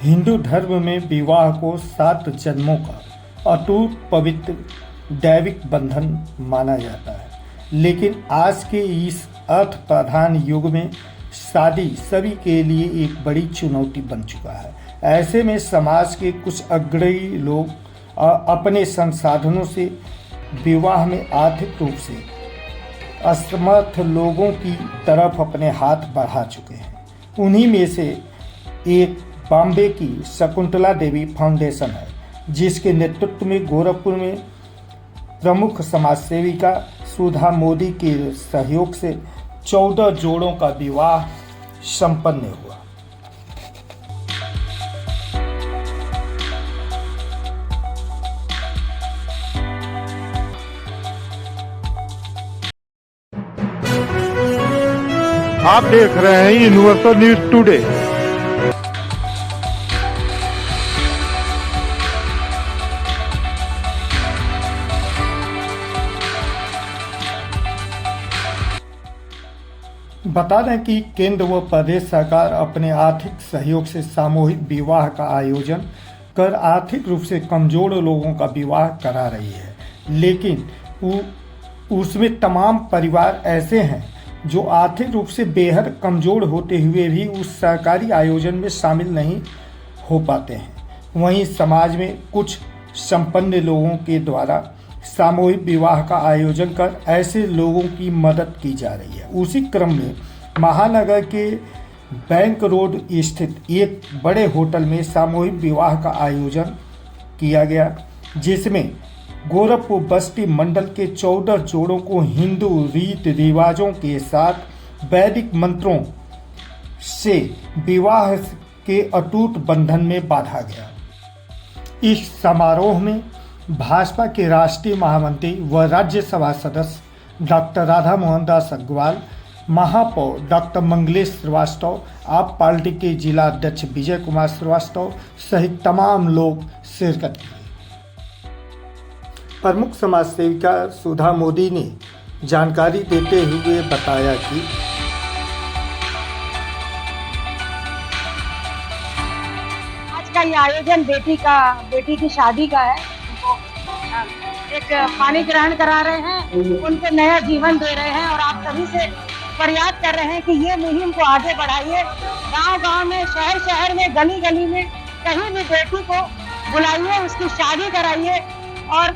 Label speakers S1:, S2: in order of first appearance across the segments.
S1: हिंदू धर्म में विवाह को 7 जन्मों का अटूट पवित्र दैविक बंधन माना जाता है, लेकिन आज के इस अर्थ प्रधान युग में शादी सभी के लिए एक बड़ी चुनौती बन चुका है। ऐसे में समाज के कुछ अग्रणी लोग अपने संसाधनों से विवाह में आर्थिक रूप से असमर्थ लोगों की तरफ अपने हाथ बढ़ा चुके हैं। उन्हीं में से एक बॉम्बे की शकुंतला देवी फाउंडेशन है, जिसके नेतृत्व में गोरखपुर में प्रमुख समाज सेविका सुधा मोदी के सहयोग से 14 जोड़ों का विवाह संपन्न हुआ।
S2: आप देख रहे हैं यूनिवर्सल न्यूज टुडे।
S1: बता दें कि केंद्र व प्रदेश सरकार अपने आर्थिक सहयोग से सामूहिक विवाह का आयोजन कर आर्थिक रूप से कमजोर लोगों का विवाह करा रही है, लेकिन उसमें तमाम परिवार ऐसे हैं जो आर्थिक रूप से बेहद कमजोर होते हुए भी उस सरकारी आयोजन में शामिल नहीं हो पाते हैं। वहीं समाज में कुछ संपन्न लोगों के द्वारा सामूहिक विवाह का आयोजन कर ऐसे लोगों की मदद की जा रही है। उसी क्रम में महानगर के बैंक रोड स्थित एक बड़े होटल में सामूहिक विवाह का आयोजन किया गया, जिसमें गोरखपुर बस्ती मंडल के 14 जोड़ों को हिंदू रीति रिवाजों के साथ वैदिक मंत्रों से विवाह के अटूट बंधन में बांधा गया। इस समारोह में भाजपा के राष्ट्रीय महामंत्री व राज्यसभा सदस्य डॉक्टर राधा मोहन दास अग्रवाल, महापौर डॉक्टर मंगलेश श्रीवास्तव, आप पार्टी के जिला अध्यक्ष विजय कुमार श्रीवास्तव सहित तमाम लोग शिरकत किए। प्रमुख समाज सेविका सुधा मोदी ने जानकारी देते हुए बताया कि
S3: आज का ये आयोजन बेटी की शादी का है। एक पानी ग्रहण करा रहे हैं, उनको नया जीवन दे रहे हैं और आप सभी से फरियाद कर रहे हैं कि ये मुहिम को आगे बढ़ाइए। गांव-गांव में, शहर में, गली में कहीं भी बेटी को बुलाइए, उसकी शादी कराइए और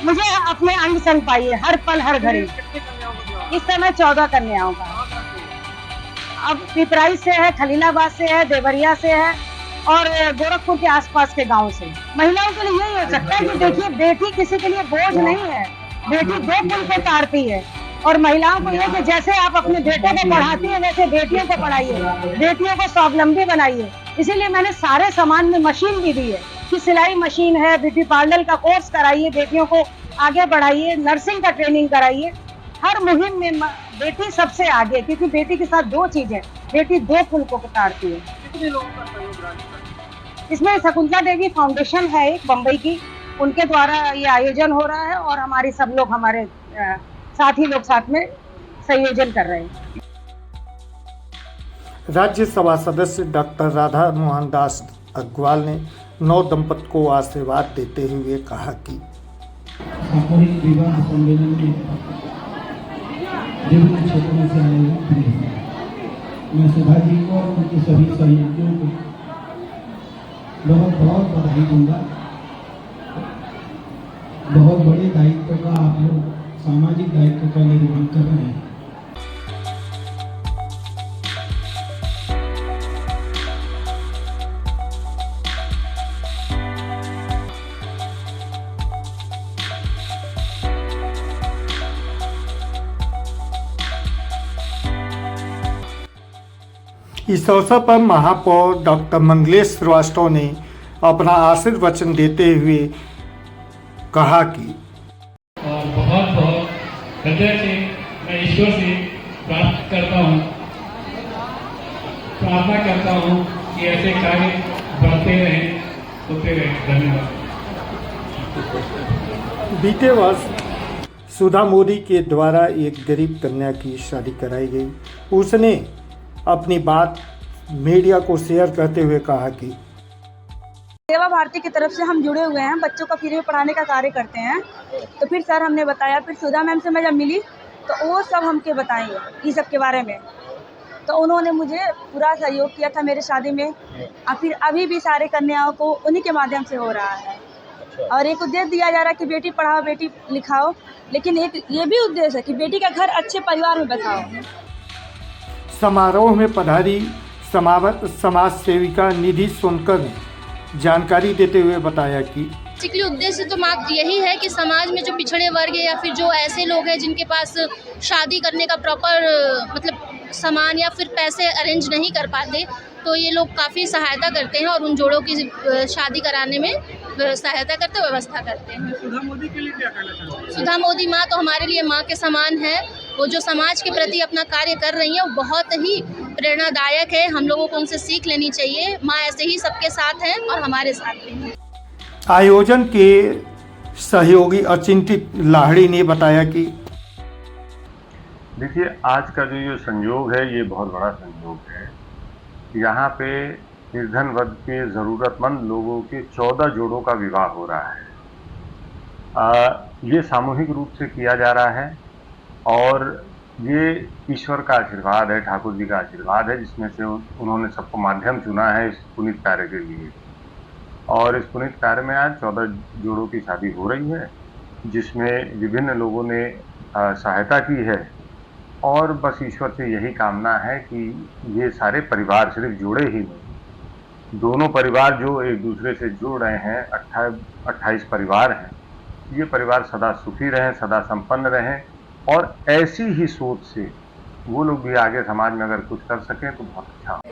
S3: मुझे अपने अंग संग पाइए हर पल हर घड़ी। इस समय 14 कन्याओं का, अब पिपराइच से है, खलीलाबाद से है, देवरिया से है और गोरखपुर के आसपास के गांव से। महिलाओं के लिए यही हो सकता है कि देखिए, बेटी किसी के लिए बोझ नहीं है, बेटी 2 कुल को तारती है और महिलाओं को यह कि जैसे आप अपने बेटे को पढ़ाती हैं वैसे बेटियों को पढ़ाइए, बेटियों को स्वावलंबी बनाइए। इसीलिए मैंने सारे सामान में मशीन भी दी है कि सिलाई मशीन है, ब्यूटी पार्लर का कोर्स कराइए, बेटियों को आगे बढ़ाइए, नर्सिंग का ट्रेनिंग कराइए। हर मुहिम में बेटी सबसे आगे, क्योंकि बेटी के साथ 2 चीजें, बेटी 2 कुल को तारती है। कितने लोगों का सहयोग रहा है? इसमें शकुंतला देवी फाउंडेशन है एक बम्बई की, उनके द्वारा ये आयोजन हो रहा है और हमारे सब लोग, हमारे साथी लोग साथ में संयोजन कर रहे हैं।
S1: राज्यसभा सदस्य डॉक्टर राधा मोहन दास अग्रवाल ने नव दंपति को आशीर्वाद देते हुए कहा कि
S4: सामूहिक विवाह सम्मेलन में विभिन्न क्षेत्रों से आए हुए मैं सुधा जी को और उनके सभी सहयोगियों को बहुत बहुत बधाई दूंगा। बहुत बड़े दायित्व का आप लोग सामाजिक दायित्व का निर्वहन कर रहे हैं।
S1: इस अवसर पर महापौर डॉक्टर मंगलेश श्रीवास्तव ने अपना आशीर्वचन देते हुए कहा कि
S5: और बहुत बहुत हृदय से मैं ईश्वर से प्रार्थना करता हूँ कि ऐसे कार्य बढ़ते रहें, होते रहें। धन्यवाद।
S1: बीते वर्ष सुधा मोदी के द्वारा एक गरीब कन्या की शादी कराई गई। उसने अपनी बात मीडिया को शेयर करते हुए कहा कि
S6: सेवा भारती की तरफ से हम जुड़े हुए हैं, बच्चों का फ्री में पढ़ाने का कार्य करते हैं। तो फिर सर हमने बताया, फिर सुधा मैम से मैं जब मिली तो वो सब हमके बताएंगे इस सब के बारे में। तो उन्होंने मुझे पूरा सहयोग किया था मेरे शादी में, और फिर अभी भी सारे कन्याओं को उन्हीं के माध्यम से हो रहा है। और एक उद्देश्य दिया जा रहा है कि बेटी पढ़ाओ बेटी लिखाओ, लेकिन एक ये भी उद्देश्य है कि बेटी का घर अच्छे परिवार में बसाओ।
S1: समारोह में पधारी समाज सेविका निधि सोनकर ने जानकारी देते हुए बताया कि
S7: बेसिकली उद्देश्य तो मात्र यही है कि समाज में जो पिछड़े वर्ग है या फिर जो ऐसे लोग हैं जिनके पास शादी करने का प्रॉपर मतलब सामान या फिर पैसे अरेंज नहीं कर पाते, तो ये लोग काफ़ी सहायता करते हैं और उन जोड़ों की शादी कराने में सहायता करते, व्यवस्था करते हैं।
S8: सुधा मोदी के लिए क्या कहना चाहते हैं?
S7: सुधा मोदी माँ तो हमारे लिए माँ के समान है। वो जो समाज के प्रति अपना कार्य कर रही हैं वो बहुत ही प्रेरणादायक है। हम लोगों को उनसे सीख लेनी चाहिए। माँ ऐसे ही सबके साथ हैं और हमारे साथ भी हैं।
S1: आयोजन के सहयोगी अचिंतित लाहड़ी ने बताया कि
S9: देखिए, आज का जो संयोग है ये बहुत बड़ा संयोग है। यहाँ पे निर्धन वर्ग के ज़रूरतमंद लोगों के 14 जोड़ों का विवाह हो रहा है। ये सामूहिक रूप से किया जा रहा है और ये ईश्वर का आशीर्वाद है, ठाकुर जी का आशीर्वाद है, जिसमें से उन्होंने सबको माध्यम चुना है इस पुनीत कार्य के लिए। और इस पुनीत कार्य में आज 14 जोड़ों की शादी हो रही है, जिसमें विभिन्न लोगों ने सहायता की है। और बस ईश्वर से यही कामना है कि ये सारे परिवार, सिर्फ जोड़े ही नहीं, दोनों परिवार जो एक दूसरे से जुड़ रहे हैं, 28 परिवार हैं, ये परिवार सदा सुखी रहें, सदा संपन्न रहें। और ऐसी ही सोच से वो लोग भी आगे समाज में अगर कुछ कर सकें तो बहुत अच्छा हो।